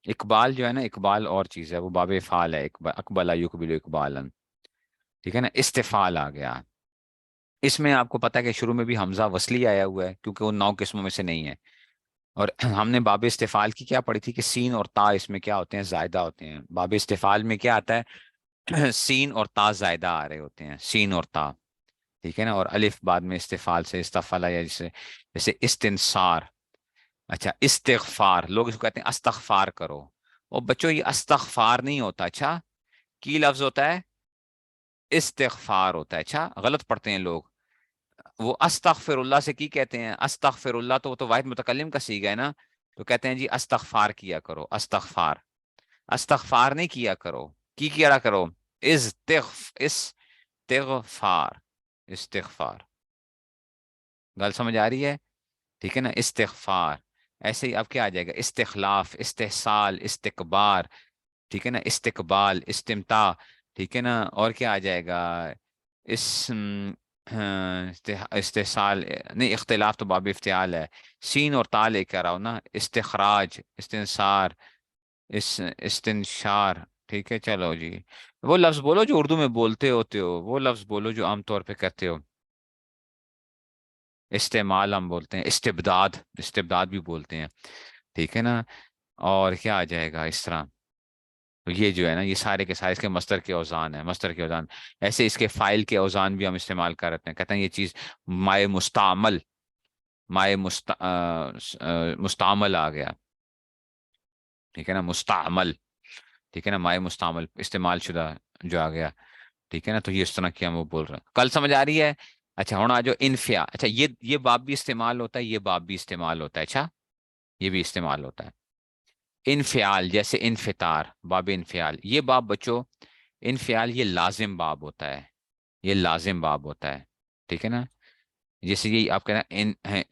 اقبال جو ہے نا، اقبال اور چیز ہے، وہ باب فعال ہے، اقبال یقبل اقبالن، ٹھیک ہے نا، استفال آ گیا۔ اس میں آپ کو پتا ہے کہ شروع میں بھی حمزہ وصلی آیا ہوا ہے، کیونکہ وہ 9 قسموں میں سے نہیں ہے۔ اور ہم نے باب استفال کی کیا پڑھی تھی کہ سین اور تا اس میں کیا ہوتے ہیں، زائدہ ہوتے ہیں۔ باب استفال میں کیا آتا ہے سین اور تا زائدہ آ رہے ہوتے ہیں، سین اور تا، ٹھیک ہے نا، اور الف بعد میں استفال سے استفلا، یا جیسے جیسے استنصار، اچھا استغفار، لوگ اس کو کہتے ہیں استغفار کرو، اور بچوں یہ استغفار نہیں ہوتا، اچھا کی لفظ ہوتا ہے، استغفار ہوتا ہے، اچھا غلط پڑھتے ہیں لوگ، وہ استغفر اللہ سے کی کہتے ہیں، استغفر اللہ تو وہ تو واحد متکلم کا صیغہ ہے نا، تو کہتے ہیں جی استغفار کیا کرو، استغفار، استغفار نہیں کیا کرو، کی کیا کرو، استغفار، استغفار، گل سمجھ آ رہی ہے؟ ٹھیک ہے نا، استغفار۔ ایسے ہی اب کیا آ جائے گا، استخلاف، استحصال، استکبار، ٹھیک ہے نا، استقبال، استمتاع، ٹھیک ہے نا، اور کیا آ جائے گا، اس استحصال نہیں، اختلاف تو باب افتعال ہے، سین اور تا لے کے آ رہا ہوں نا، استخراج، استنصار، استنشار، ٹھیک ہے، چلو جی، وہ لفظ بولو جو اردو میں بولتے ہوتے ہو، وہ لفظ بولو جو عام طور پہ کرتے ہو، استعمال ہم بولتے ہیں، استبداد، استبداد بھی بولتے ہیں، ٹھیک ہے نا، اور کیا آ جائے گا اس طرح، تو یہ جو ہے نا، یہ سارے کے سارے اس کے مصدر کے اوزان ہیں، مصدر کے اوزان، ایسے اس کے فائل کے اوزان بھی ہم استعمال کرتے ہیں، کہتے ہیں یہ چیز مائع مستعمل، مائع مستعمل آ گیا، ٹھیک ہے نا، مستعمل، ٹھیک ہے نا، مائع مستعمل استعمال شدہ جو آ گیا، ٹھیک ہے نا، تو یہ اس طرح کی ہم وہ بول رہے ہیں، کل سمجھ آ رہی ہے؟ اچھا ہوں آ جو انفیا، اچھا یہ باب بھی استعمال ہوتا ہے، یہ باب بھی استعمال ہوتا ہے، اچھا یہ بھی استعمال ہوتا ہے، انفعال جیسے انفطار، باب انفعال، یہ باب بچو انفعال یہ لازم باب ہوتا ہے، یہ لازم باب ہوتا ہے، ٹھیک ہے نا، جیسے یہ آپ کہنا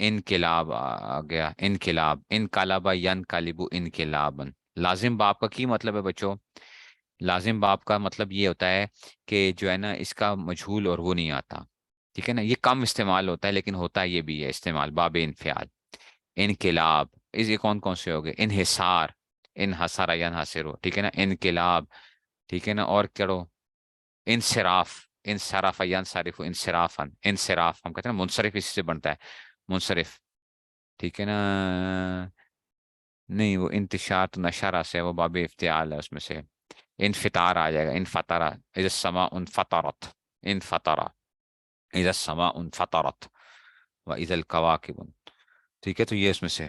انقلاب آ گیا، انقلاب، انقلابا ینقلبو انقلابن، لازم باب کا کی مطلب ہے بچو، لازم باب کا مطلب یہ ہوتا ہے کہ جو ہے نا اس کا مجہول اور وہ نہیں آتا، ٹھیک ہے نا، یہ کم استعمال ہوتا ہے لیکن ہوتا یہ بھی ہے استعمال، باب انفعال، انقلاب، اس یہ کون کون سے ہو گئے، انحصار، انحصر ینحصر، ٹھیک ہے نا، انقلاب، ٹھیک ہے نا، اور کرو انصراف، انصراف ینصرف انصرافا، انصراف ہم کہتے ہیں نا منصرف اسی سے بنتا ہے، منصرف، ٹھیک ہے نا، نہیں وہ انتشار تو نشارہ سے ہے، وہ باب افتعال ہے، اس میں سے انفطار آ جائے گا، انفطرا اذا السماء انفطرت، انفطرا اذا السماء انفطرت واذا الكواكب، ٹھیک ہے، تو یہ اس میں سے،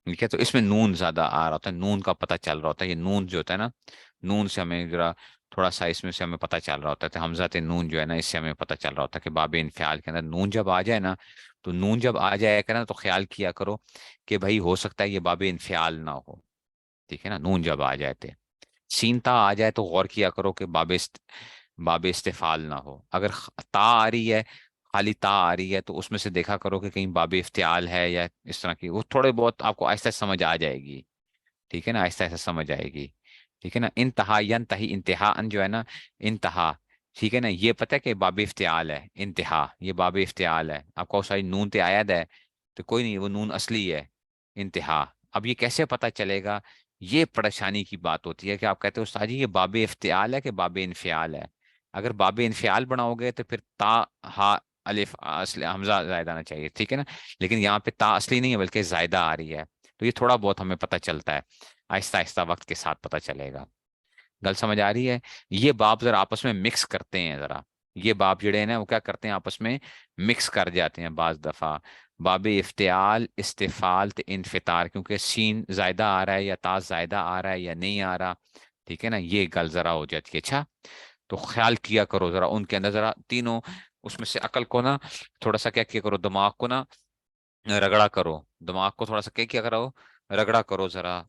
ٹھیک ہے، تو اس میں نون زیادہ آ رہا ہوتا ہے، نون کا پتہ چل رہا ہوتا ہے، یہ نون جو ہوتا ہے نا، نون سے ہمیں ذرا تھوڑا سا اس میں سے ہمیں پتہ چل رہا ہوتا ہے، تو حمزہ نون جو ہے نا، اس سے ہمیں پتہ چل رہا ہوتا ہے کہ باب انفعال کے اندر نون جب آ جائے نا، تو نون جب آ جائے گا نا تو خیال کیا کرو کہ بھائی ہو سکتا ہے یہ باب انفعال نہ ہو، ٹھیک ہے نا، نون جب آ جائے تھے، سینتا آ جائے تو غور کیا کرو کہ باب استفال نہ ہو، اگر تا آ رہی ہے، خالی تا آ رہی ہے، تو اس میں سے دیکھا کرو کہ کہیں باب افتعال ہے یا اس طرح کی، وہ تھوڑے بہت آپ کو آہستہ سمجھ آ جائے گی، ٹھیک ہے نا، آہستہ آہستہ سمجھ آئے گی، ٹھیک ہے نا، انتہا ینتہی، انتہا ان جو ہے نا، انتہا، ٹھیک ہے نا، یہ پتہ ہے کہ باب افتعال ہے، انتہا یہ باب افتعال ہے، آپ کو ساری نون تے آیت ہے، تو کوئی نہیں، وہ نون اصلی ہے، انتہا، اب یہ کیسے پتہ چلے گا، یہ پریشانی کی بات ہوتی ہے کہ آپ کہتے ہو استاد جی یہ باب افتعال ہے کہ باب انفعال ہے، اگر باب انفعال بناؤ گے تو پھر تا، ہا، الف اصل حمزہ زائدہ آنا چاہیے، ٹھیک ہے نا، لیکن یہاں پہ تا اصلی نہیں ہے بلکہ زائدہ آ رہی ہے، تو یہ تھوڑا بہت ہمیں پتہ چلتا ہے، آہستہ آہستہ وقت کے ساتھ پتہ چلے گا، گل سمجھ آ رہی ہے؟ یہ باب ذرا آپس میں مکس کرتے ہیں ذرا، یہ باب جڑے ہیں نا وہ کیا کرتے ہیں آپس میں مکس کر جاتے ہیں بعض دفعہ، باب افتعال، استفال تے انفطار، کیونکہ سین زائدہ آ رہا ہے یا تا زائدہ آ رہا ہے یا نہیں آ رہا، ٹھیک ہے نا، یہ گل ذرا ہو جاتی ہے، اچھا تو خیال کیا کرو ذرا ان کے اندر، ذرا تینوں اس میں سے عقل کو نا تھوڑا سا کیا کرو، دماغ کو نا رگڑا کرو، دماغ کو تھوڑا سا کیا کرو، رگڑا کرو ذرا،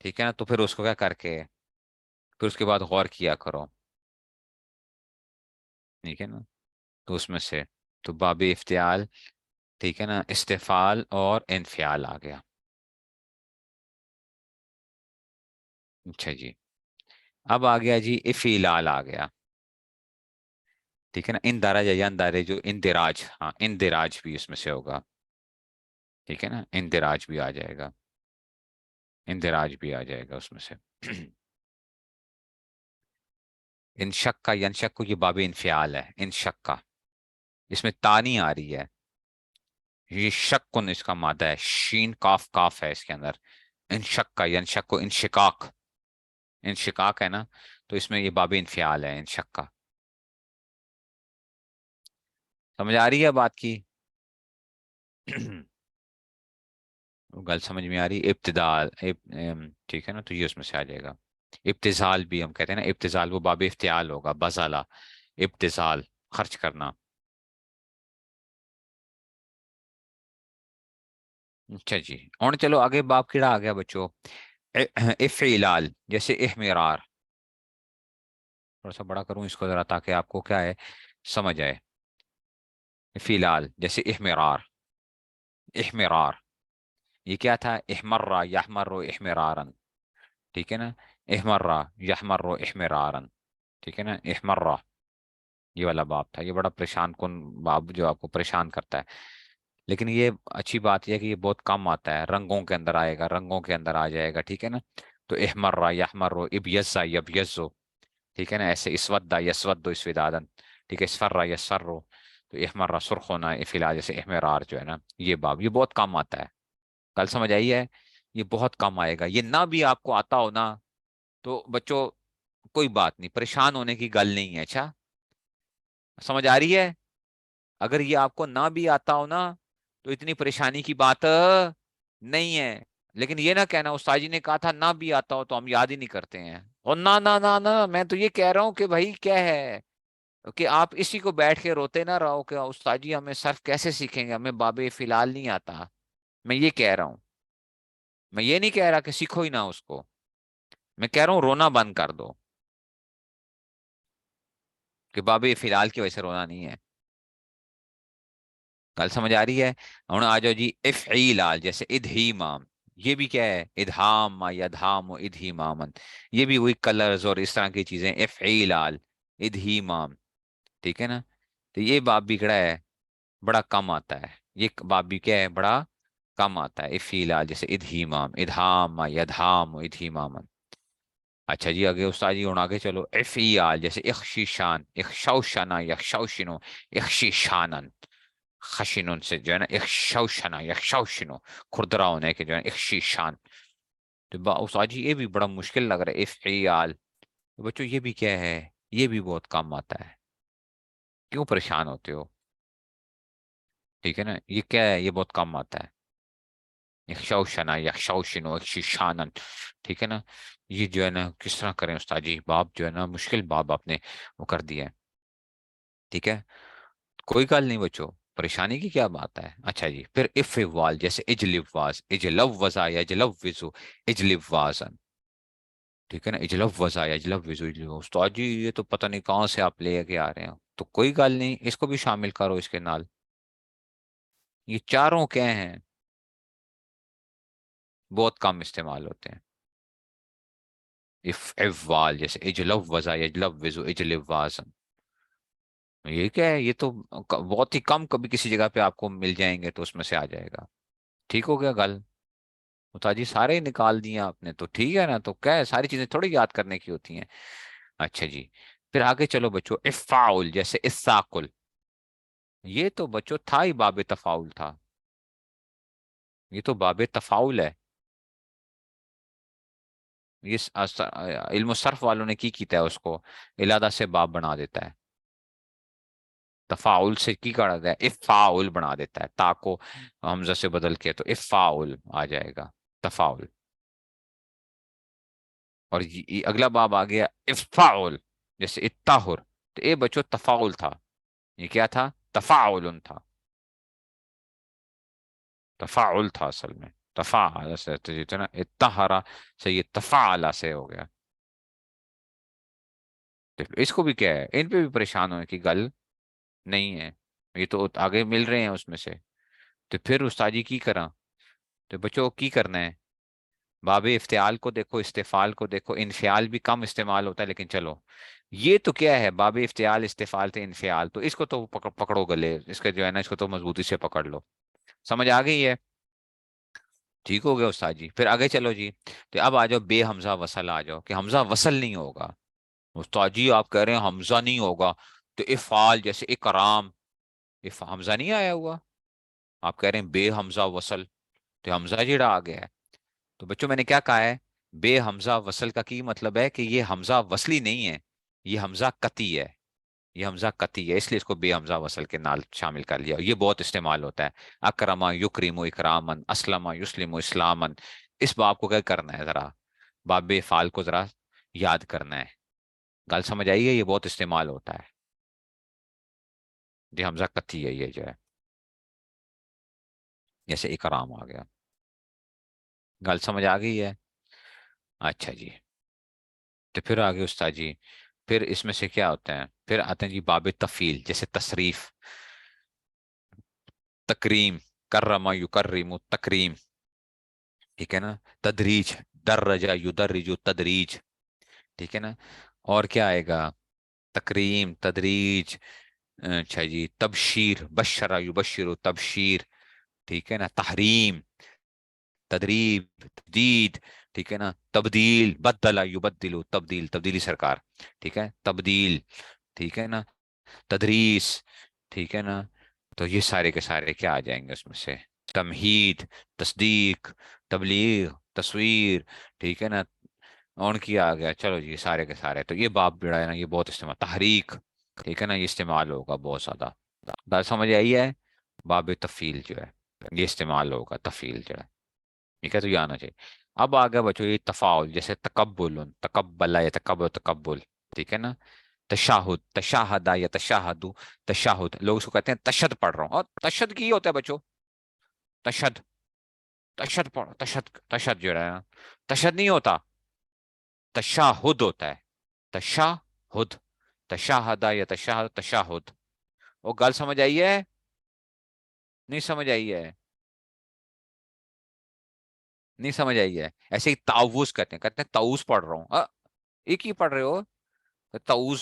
ٹھیک ہے نا، تو پھر اس کو کیا کر کے پھر اس کے بعد غور کیا کرو، ٹھیک ہے نا، تو اس میں سے تو باب افتعال، ٹھیک ہے نا، استفال اور انفعال آ گیا، اچھا جی، اب آ گیا جی افعلال آ گیا، ٹھیک ہے نا، ان درج یا اندارے جو اندراج، ہاں اندراج بھی اس میں سے ہوگا، ٹھیک ہے نا، اندراج بھی آ جائے گا، اندراج بھی آ جائے گا اس میں سے انشق کا ینشق کو، یہ باب انفعال ہے انشق کا، اس میں تا نہیں آ رہی ہے، یہ شکن اس کا مادہ ہے، شین کاف کاف ہے اس کے اندر، انشق کا ینشق کو انشقاق، انشقاق ہے نا، تو اس میں یہ باب انفعال ہے انشق کا. سمجھ آ رہی ہے بات کی؟ گل سمجھ میں آ رہی، ابتدال ٹھیک ہے نا، تو یہ اس میں سے آ جائے گا. ابتذال بھی ہم کہتے ہیں نا، ابتذال وہ باب افتعال ہوگا، بزالہ ابتذال، خرچ کرنا. اچھا جی، اور چلو آگے باب کیڑا آ گیا بچوں، افعلال جیسے احمرار. تھوڑا سا بڑا کروں اس کو ذرا تاکہ آپ کو کیا ہے سمجھ آئے. افعلال جیسے احمرار، احمرار یہ کیا تھا، احمرا یحمر احمرارن، ٹھیک ہے نا، احمرا یحمر احمرارن، ٹھیک ہے نا، احمرا یہ والا باب تھا، یہ بڑا پریشان کن باب جو آپ کو پریشان کرتا ہے. لیکن یہ اچھی بات یہ ہے کہ یہ بہت کم آتا ہے، رنگوں کے اندر آئے گا، رنگوں کے اندر آ جائے گا، ٹھیک ہے نا. تو احمرا یحمر ابیزا یبیزو، ٹھیک ہے نا، ایسے اسودا یسود اسودادن، ٹھیک ہے، اسفرا یسفرو، تو احمرا سرخ ہونا فی الحال جیسے احمرار جو ہے نا، یہ باب یہ بہت کم آتا ہے. کل سمجھ آئی ہے، یہ بہت کم آئے گا. یہ نہ بھی آپ کو آتا ہو نا تو بچوں کوئی بات نہیں، پریشان ہونے کی گل نہیں ہے. اچھا سمجھ آ رہی ہے، اگر یہ آپ کو نہ بھی آتا ہو نا تو اتنی پریشانی کی بات نہیں ہے. لیکن یہ نہ کہنا استاد جی نے کہا تھا نہ بھی آتا ہو تو ہم یاد ہی نہیں کرتے ہیں، اور نہ نہ نہ نہ میں تو یہ کہہ رہا ہوں کہ بھائی کیا ہے کہ آپ اسی کو بیٹھ کے روتے نہ رہو کہ استاد جی ہمیں صرف کیسے سیکھیں گے، ہمیں باب فی الحال نہیں آتا. میں یہ کہہ رہا ہوں، میں یہ نہیں کہہ رہا کہ سیکھو ہی نہ اس کو، میں کہہ رہا ہوں رونا بند کر دو کہ باب فی الحال کی وجہ سے رونا نہیں ہے. گل سمجھ آ رہی ہے؟ ہوں آ جاؤ جی افعیلال جیسے ادہیمام، یہ بھی کیا ہے، ادہام یا ادہام و ادہیمامن، یہ بھی وہی کلرز اور اس طرح کی چیزیں، افعیلال ادہیمام، ٹھیک ہے نا. تو یہ باب بھی کڑا ہے، بڑا کم آتا ہے، یہ باب بھی کیا ہے بڑا کم آتا ہے، افعیلال جیسے ادہیمام، ادہام یا ادہام و ادہیمامن. اچھا جی آگے استاد جی ہوں آگے چلو، افعیال جیسے اخشیشان، اخشوشنا یخشوشنو اخشیشانن، خشنون سے جو ہے نا اخشوشنا یخشوشنو، کھردرا ہونے کے جو ہے اخشیشان. تو استاد جی یہ بھی بڑا مشکل لگ رہا ہے افعیال. بچوں یہ بھی کیا ہے، یہ بھی بہت کم آتا ہے، کیوں پریشان ہوتے ہو؟ ٹھیک ہے نا، یہ کیا ہے، یہ بہت کم آتا ہے، یخشوشنا یخشوشنو اخشیشانن، ٹھیک ہے نا. یہ جو ہے نا کس طرح کریں استاد جی، باب جو ہے نا مشکل باب آپ نے وہ کر دیا ہے. ٹھیک ہے، کوئی گل نہیں بچو، پریشانی کی کیا بات ہے. اچھا جی پھر اف وال جیسے اجلب واز، اجلب وزا یا اجلب وزو اجلب وازن، ٹھیک ہے نا، اجلب وزا یا اجلب وزو اجلب. استاد جی یہ تو پتہ نہیں کہاں سے آپ لے کے آ رہے ہیں، تو کوئی گل نہیں، اس کو بھی شامل کرو اس کے نال. یہ چاروں کیا ہیں، بہت کم استعمال ہوتے ہیں. اف وال جیسے اجلب وزا یا اجلب وزو اجلب وازن، یہ کیا ہے، یہ تو بہت ہی کم کبھی کسی جگہ پہ آپ کو مل جائیں گے تو اس میں سے آ جائے گا. ٹھیک ہو گیا گل؟ متا جی سارے ہی نکال دیے آپ نے، تو ٹھیک ہے نا، تو کیا ہے ساری چیزیں تھوڑی یاد کرنے کی ہوتی ہیں. اچھا جی پھر آگے چلو بچوں، افعول جیسے اساقل، یہ تو بچوں تھا ہی باب تفاول تھا، یہ تو باب تفاول ہے. یہ علم الصرف والوں نے کی کیتا ہے اس کو علادہ سے باب بنا دیتا ہے، تفاعل سے کی کر دیتا ہے، افعول بنا دیتا ہے، تا کو حمزہ سے بدل کے تو افعول آ جائے گا، تفاعل. اور یہ اگلا باب آ گیا افعول جیسے الطاہر، تو اے بچوں تفاعل تھا، یہ کیا تھا، تفاعل تھا، تفاعل تھا اصل میں، تفاعل سے تو یہ تو نا اتہرا سے یہ تفاعل سے ہو گیا. تو اس کو بھی کیا ہے، ان پہ بھی پریشان ہونے کی گل نہیں ہے، یہ تو آگے مل رہے ہیں اس میں سے. تو پھر استادی کی کرا، تو بچوں کی کرنا ہے، باب افتعال کو دیکھو، استفال کو دیکھو، انفعال بھی کم استعمال ہوتا ہے لیکن چلو یہ تو کیا ہے، باب افتعال استفال تھے انفعال، تو اس کو تو پکڑو گلے، اس کا جو ہے نا اس کو تو مضبوطی سے پکڑ لو. سمجھ آ گئی ہے؟ ٹھیک ہو گیا استاد جی. پھر آگے چلو جی. تو اب آ جاؤ بے حمزہ وصل آ جاؤ کہ حمزہ وصل نہیں ہوگا. استاد جی آپ کہہ رہے ہیں حمزہ نہیں ہوگا تو افعال جیسے اکرام، حمزہ نہیں آیا ہوا. آپ کہہ رہے ہیں بے حمزہ وصل، تو حمزہ جیڑا آ گیا ہے. تو بچوں میں نے کیا کہا ہے، بے حمزہ وصل کا کی مطلب ہے کہ یہ حمزہ وصلی نہیں ہے، یہ حمزہ قطعی ہے. یہ حمزہ قطعی ہے، اس لیے اس کو بے حمزہ وصل کے نال شامل کر لیا. یہ بہت استعمال ہوتا ہے. اکرما یکرم اکرامن، اسلم یسلم اسلامن. اس باب کو کیا کرنا ہے ذرا، باب فعال کو ذرا یاد کرنا ہے. گل سمجھ آئی ہے، یہ بہت استعمال ہوتا ہے. یہ حمزہ قطعی ہے یہ جو ہے، جیسے اکرام آ گیا. گل سمجھ آ گئی ہے. اچھا جی. تو پھر آگے استاد جی، پھر اس میں سے کیا ہوتا ہے، پھر آتے ہیں جی باب تفیل جیسے تصریف، تکریم، کرما یکرم تکریم. ٹھیک ہے نا. تدریج، درجہ یدرج تدریج. ٹھیک ہے نا. اور کیا آئے گا، تکریم، تدریج. اچھا جی تبشیر، بشرا یبشر تبشیر. ٹھیک ہے نا. تحریم، تدریب، تجدید. ٹھیک ہے نا. تبدیل، بدلا یبدل تبدیل، تبدیلی سرکار. ٹھیک ہے. تبدیل. ٹھیک ہے نا. تدریس. ٹھیک ہے نا. تو یہ سارے کے سارے کیا آ جائیں گے اس میں سے، تمہید، تصدیق، تبلیغ، تصویر. ٹھیک ہے نا. اور کیا آ گیا، چلو جی سارے کے سارے. تو یہ باب جڑا ہے نا یہ بہت استعمال، تحریک. ٹھیک ہے نا. یہ استعمال ہوگا بہت زیادہ. بات سمجھ آئی ہے. باب تفیل جو ہے یہ استعمال ہوگا، تفیل جو ہے. ٹھیک ہے. تو یہ آنا چاہیے. اب آگے بچو یہ تفاعل جیسے تقبل، تقبل یا تقبل، تقبل. ٹھیک ہے نا. تشاہد، تشاہدہ یا تشاہد، تشاہد. لوگ اس کو کہتے ہیں تشد پڑھ رہا ہوں، اور تشد کی ہوتا ہے بچوں، تشد. تشد پڑھو، تشد، تشد جو ہے نا، تشد نہیں ہوتا، تشاہد ہوتا ہے. تشاہد، تشاہدہ یا تشاہد، تشاہد. وہ گل سمجھ آئی ہے، نہیں سمجھ آئی ہے، نہیں سمجھ آئی ہے. ایسے ہی تعوذ کہتے ہیں تعوذ پڑھ رہا ہوں. ایک ہی پڑھ رہے ہو، تعوذ.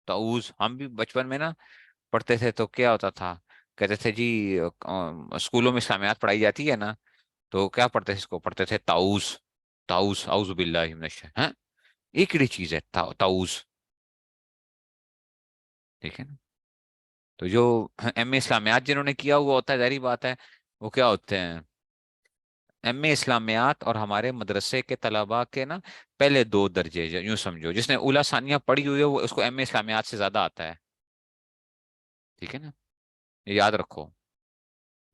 تعوذ ہم بھی بچپن میں نا پڑھتے تھے تو کیا ہوتا تھا، کہتے تھے جی اسکولوں میں اسلامیات پڑھائی جاتی ہے نا، تو کیا پڑھتے تھے، اس کو پڑھتے تھے تعوذ. تعوذ، اعوذ باللہ من الشیطان. ہاں، ایک ہی چیز ہے تعوذ. ٹھیک ہے نا. تو جو ایم اے اسلامیات جنہوں نے کیا ہوا ہوتا ہے، ظاہری بات ہے وہ کیا ہوتے ہیں، ایم اے اسلامیات. اور ہمارے مدرسے کے طلباء کے نا پہلے دو درجے، یوں سمجھو جس نے اولا ثانیہ پڑھی ہوئی ہے وہ، اس کو ایم اے اسلامیات سے زیادہ آتا ہے. ٹھیک ہے نا. یہ یاد رکھو،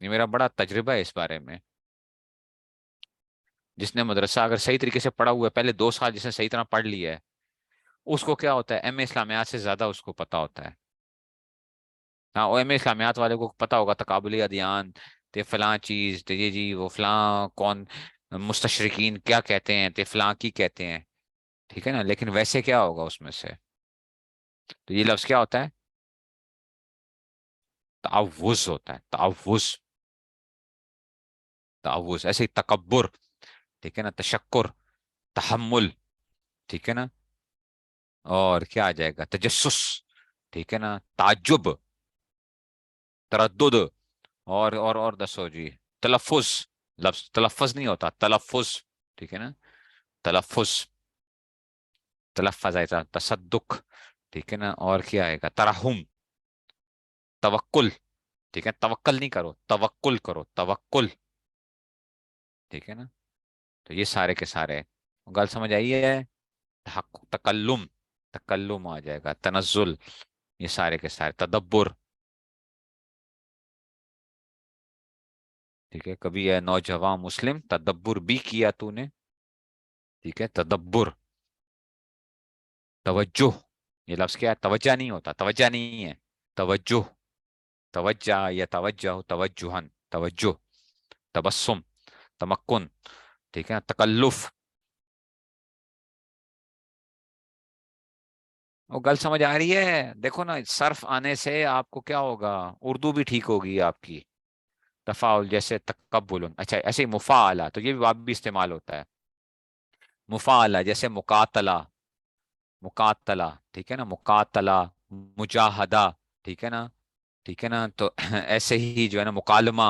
یہ میرا بڑا تجربہ ہے اس بارے میں. جس نے مدرسہ اگر صحیح طریقے سے پڑھا ہوا ہے، پہلے 2 سال جس نے صحیح طرح پڑھ لیا ہے، اس کو کیا ہوتا ہے، ایم اے اسلامیات سے زیادہ اس کو پتا ہوتا ہے. ہاں، او ایم اے اسلامیات والے کو پتا ہوگا تقابلی ادیان، تے فلاں چیز، تے یہ جی وہ فلاں کون، مستشرقین کیا کہتے ہیں، تے فلاں کی کہتے ہیں. ٹھیک ہے نا. لیکن ویسے کیا ہوگا اس میں سے، تو یہ لفظ کیا ہوتا ہے، تعوض ہوتا ہے، تعوض. تعوض. ایسے ہی تکبر. ٹھیک ہے نا. تشکر، تحمل. ٹھیک ہے نا. اور کیا آ جائے گا، تجسس. ٹھیک ہے نا. تعجب، تردد. اور دسو جی، تلفظ. لفظ تلفظ نہیں ہوتا، تلفظ. ٹھیک ہے نا. تلفظ، تلفظ ایسا تصدق. ٹھیک ہے نا. اور کیا آئے گا، ترحم، توکل. ٹھیک ہے. توکل نہیں کرو، توکل کرو، توکل. ٹھیک ہے نا. تو یہ سارے کے سارے گل سمجھ آئی ہے. تکلم، تکلم آ جائے گا. تنزل. یہ سارے کے سارے. تدبر. ٹھیک ہے. کبھی ہے نوجوان مسلم تدبر بھی کیا تو نے. ٹھیک ہے. تدبر. توجہ. یہ لفظ کیا ہے، توجہ نہیں ہوتا، توجہ نہیں ہے، توجہ. توجہ یا توجہ، توجہن، توجہ. تبسم، تمکن. ٹھیک ہے. تکلف. وہ گل سمجھ آ رہی ہے. دیکھو نا صرف آنے سے آپ کو کیا ہوگا، اردو بھی ٹھیک ہوگی آپ کی. تفاعل جیسے تقبل. اچھا ایسے ہی مفاعلہ، تو یہ بھی باب بھی استعمال ہوتا ہے. مفاعلہ جیسے مقاتلہ، مقاتلہ. ٹھیک ہے نا. مقاتلہ، مجاہدہ. ٹھیک ہے نا. ٹھیک ہے نا. تو ایسے ہی جو ہے نا مکالمہ.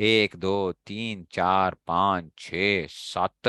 1 2 3 4 5 6 7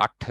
8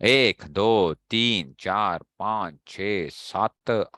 1 2 3 4 5 6 7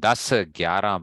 10 11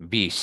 20।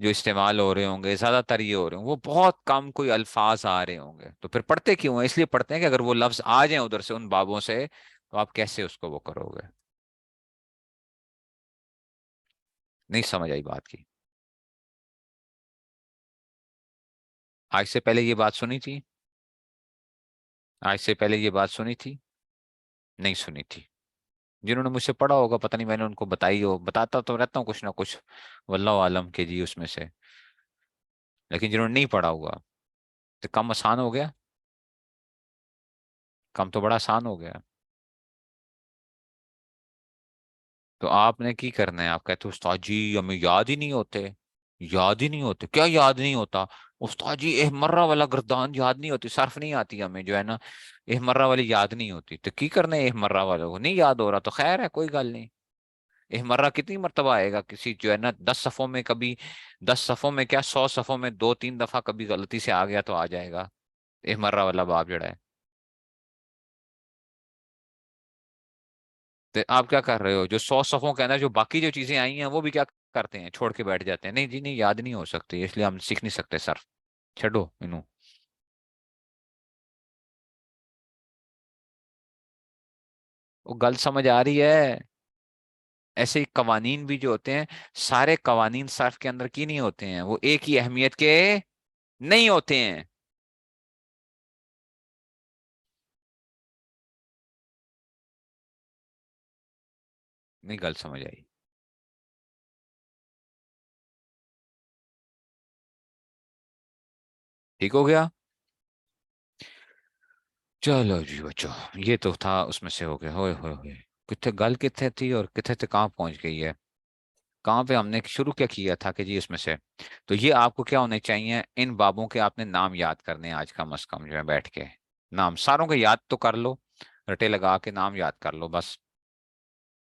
جو استعمال ہو رہے ہوں گے زیادہ تر یہ ہو رہے ہوں، وہ بہت کم کوئی الفاظ آ رہے ہوں گے، تو پھر پڑھتے کیوں ہیں؟ اس لیے پڑھتے ہیں کہ اگر وہ لفظ آ جائیں ادھر سے ان بابوں سے، تو آپ کیسے اس کو وہ کرو گے؟ نہیں سمجھ آئی بات کی؟ آج سے پہلے یہ بات سنی تھی؟ آج سے پہلے یہ بات سنی تھی؟ نہیں سنی تھی؟ جنہوں نے مجھ سے پڑھا ہوگا پتہ نہیں، میں نے ان کو بتائی ہو، بتاتا تو رہتا ہوں کچھ نہ کچھ، واللہ عالم کے جی اس میں سے، لیکن جنہوں نے نہیں پڑھا ہوا تو کم آسان ہو گیا؟ کم تو بڑا آسان ہو گیا. تو آپ نے کی کرنا ہے؟ آپ کہتے استاد جی ہمیں یاد ہی نہیں ہوتے. یاد ہی نہیں ہوتے؟ کیا یاد نہیں ہوتا؟ استاد جی احمرہ والا گردان یاد نہیں ہوتی، صرف نہیں آتی ہمیں جو ہے نا، احمرہ والی یاد نہیں ہوتی. تو کی کرنا ہے احمرہ والوں کو؟ نہیں یاد ہو رہا تو خیر ہے، کوئی گل نہیں. احمرہ کتنی مرتبہ آئے گا کسی جو ہے نا 10 صفوں میں؟ کبھی 10 صفوں میں کیا، 100 صفوں میں 2 3 دفعہ کبھی غلطی سے آ گیا تو آ جائے گا احمرہ والا باب جڑا ہے. تو آپ کیا کر رہے ہو؟ جو 100 صفوں کے اندر جو باقی جو چیزیں آئی ہیں وہ بھی کیا کرتے ہیں؟ چھوڑ کے بیٹھ جاتے ہیں، نہیں جی نہیں یاد نہیں ہو سکتی، اس لیے ہم سیکھ نہیں سکتے سر، چھڈو انہوں. وہ گل سمجھ آ رہی ہے؟ ایسے ہی قوانین بھی جو ہوتے ہیں، سارے قوانین صرف کے اندر کی نہیں ہوتے ہیں، وہ ایک ہی اہمیت کے نہیں ہوتے ہیں. نہیں گل سمجھ آئی؟ ٹھیک ہو گیا؟ چلو جی بچو، یہ تو تھا اس میں سے ہو گیا. ہوئے ہوئے ہوئے، کتنے گل کتنے تھی اور کتنے سے کہاں پہنچ گئی ہے؟ کہاں پہ ہم نے شروع کیا کیا تھا کہ جی اس میں سے. تو یہ آپ کو کیا ہونے چاہیے؟ ان بابوں کے آپ نے نام یاد کرنے ہیں آج کم از کم جو ہے بیٹھ کے. نام ساروں کو یاد تو کر لو، رٹے لگا کے نام یاد کر لو بس.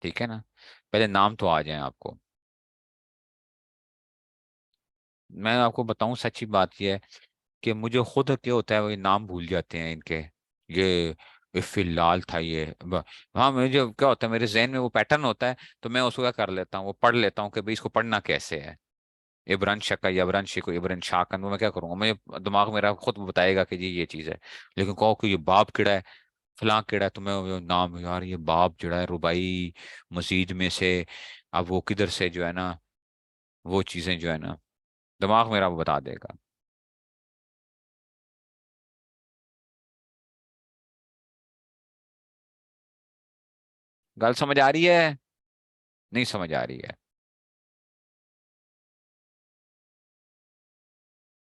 ٹھیک ہے نا؟ پہلے نام تو آ جائیں آپ کو. میں آپ کو بتاؤں سچی بات یہ ہے کہ مجھے خود کیا ہوتا ہے، وہ نام بھول جاتے ہیں ان کے. یہ فی لال تھا یہ ہاں مجھے کیا ہوتا ہے، میرے ذہن میں وہ پیٹرن ہوتا ہے، تو میں اس کو کیا کر لیتا ہوں، وہ پڑھ لیتا ہوں کہ بھئی اس کو پڑھنا کیسے ہے. ابران شکا یا ابران شکو ابران شاکن، وہ میں کیا کروں گا، مجھے دماغ میرا خود بتائے گا کہ جی یہ چیز ہے. لیکن کہو کہ یہ باب کیڑا ہے، فلاں کیڑا ہے، تو میں وہ نام یار یہ باب جڑا ہے ربائی مزید میں سے، اب وہ کدھر سے جو ہے نا وہ چیزیں جو ہے نا دماغ میرا وہ بتا دے گا. گل سمجھ آ رہی ہے؟ نہیں سمجھ آ رہی ہے؟